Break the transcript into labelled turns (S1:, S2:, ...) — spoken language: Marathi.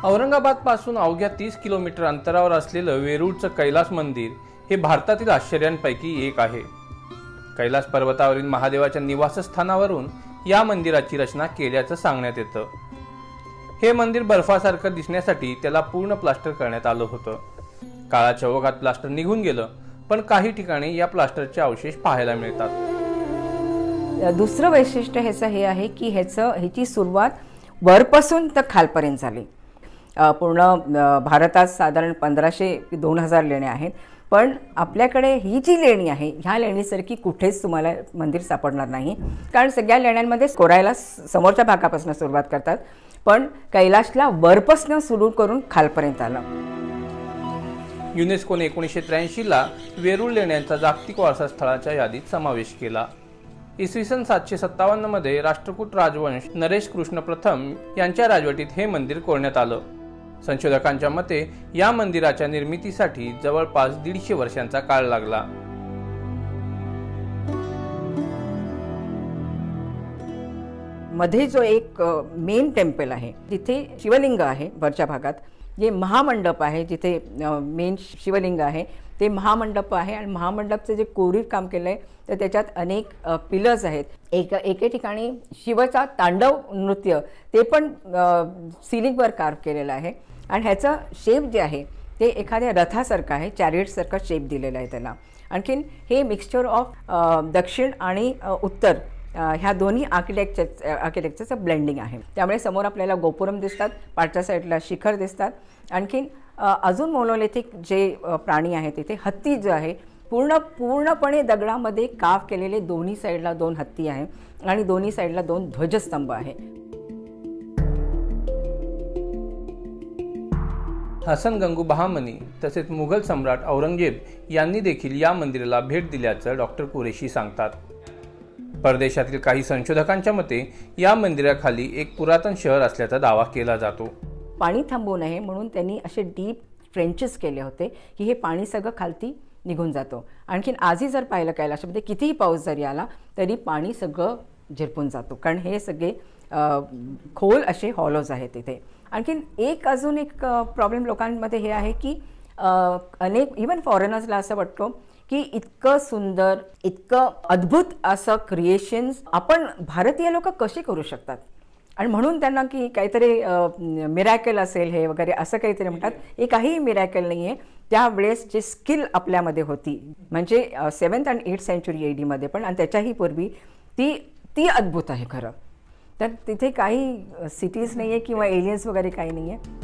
S1: औरंगाबाद पासून अवघ्या 30 किलोमीटर अंतरावर असलेलं वेरूळचं कैलास मंदिर हे भारतातील आश्चर्यांपैकी एक आहे। कैलास पर्वतावरील महादेवाच्या निवासस्थानावरून या मंदिराची रचना केल्याचं सांगण्यात येतं। हे मंदिर बर्फासारखं दिसण्यासाठी त्याला पूर्ण प्लास्टर करण्यात आलं होतं। काळाच्या ओघात प्लास्टर निघून गेलं, पण काही ठिकाणी या प्लास्टरचे अवशेष पाहायला मिळतात।
S2: दुसरं वैशिष्ट्य ह्याचं हे आहे की ह्याची सुरुवात वरपासून तर खालपर्यंत झाली। पूर्ण भारतात साधारण 1500 ते 2000 लेण्या आहेत, पण आपल्याकडे ही जी लेणी आहे ह्या लेणीसारखी कुठेच तुम्हाला मंदिर सापडणार नाही। कारण सगळ्या लेण्यांमध्ये कोरायला समोरच्या भागापासून सुरुवात करतात, पण कैलासला वरपासून सुरू करून खालपर्यंत आलं।
S1: युनेस्कोने 1983 ला वेरूळ लेण्यांचा जागतिक वारसा स्थळाच्या यादीत समावेश केला। इसवी सन 757 मध्ये राष्ट्रकूट राजवंश नरेश कृष्ण प्रथम यांच्या राजवटीत हे मंदिर कोरण्यात आलं। संशोधकांच्या मते या मंदिराच्या निर्मितीसाठी जवळपास 150 वर्षांचा काळ लागला।
S2: मध्ये जो एक मेन टेम्पल आहे जिथे शिवलिंग आहे, वरच्या भागात जे महामंडप आहे जिथे मेन शिवलिंग आहे ते महामंडप आहे। आणि महामंडपचं जे कोरीव काम केलं आहे तर त्याच्यात अनेक पिलर्स आहेत। एके ठिकाणी शिवचा तांडव नृत्य ते पण सिलिंगवर कार्व केलेलं आहे। आणि ह्याचं शेप जे आहे ते एखाद्या रथासारखं आहे, चॅरियटसारखं शेप दिलेला आहे त्याला। आणखीन हे मिक्सचर ऑफ दक्षिण आणि उत्तर ह्या दोन्ही आर्किटेक्चरचं ब्लेंडिंग आहे। त्यामुळे समोर आपल्याला गोपुरम दिसतात, पाठच्या साईडला शिखर दिसतात। आणखीन अजून मोनोलिथिक जे प्राणी आहेत तिथे हत्ती जो आहे पूर्णपणे दगडामध्ये काव केलेले, दोन्ही साईडला 2 हत्ती आहे आणि दोन्ही साईडला 2 ध्वजस्तंभ आहे।
S1: हसन गंगू बहामनी तसेच मुघल सम्राट औरंगजेब यांनी देखील या मंदिराला भेट दिल्याचं डॉक्टर कुरेशी सांगतात। परदेशातील काही संशोधकांच्या मते या मंदिराखाली एक पुरातन शहर असल्याचा दावा केला जातो।
S2: पाणी थांबवू नये म्हणून त्यांनी असे डीप ट्रेंचेस केले होते की हे पाणी सगळं खालती निघून जातो। आणखीन आजही जर पाहिलं कैलासमध्ये कितीही पाऊस जरी आला तरी पाणी सगळं झिरपून जातो, कारण हे सगळे खोल असे हॉलोज आहेत तिथे। आणखीन अजून एक प्रॉब्लेम लोकांमध्ये हे आहे की अनेक इवन फॉरेनर्सला असं वाटतं की इतकं सुंदर, इतकं अद्भुत असं क्रिएशन्स आपण भारतीय लोक कसे करू शकतात, आणि म्हणून त्यांना की काहीतरी मिरॅकल असेल हे वगैरे असं काहीतरी म्हणतात। हे काहीही मिरॅकल नाही आहे। त्यावेळेस जे स्किल आपल्यामध्ये होती म्हणजे 7th आणि 8th सेंचुरी AD मध्ये पण, आणि त्याच्याही पूर्वी ती अद्भुत आहे खरं तर। तिथे काही सिटीज नाही आहे किंवा एलियन्स वगैरे काही नाही आहे।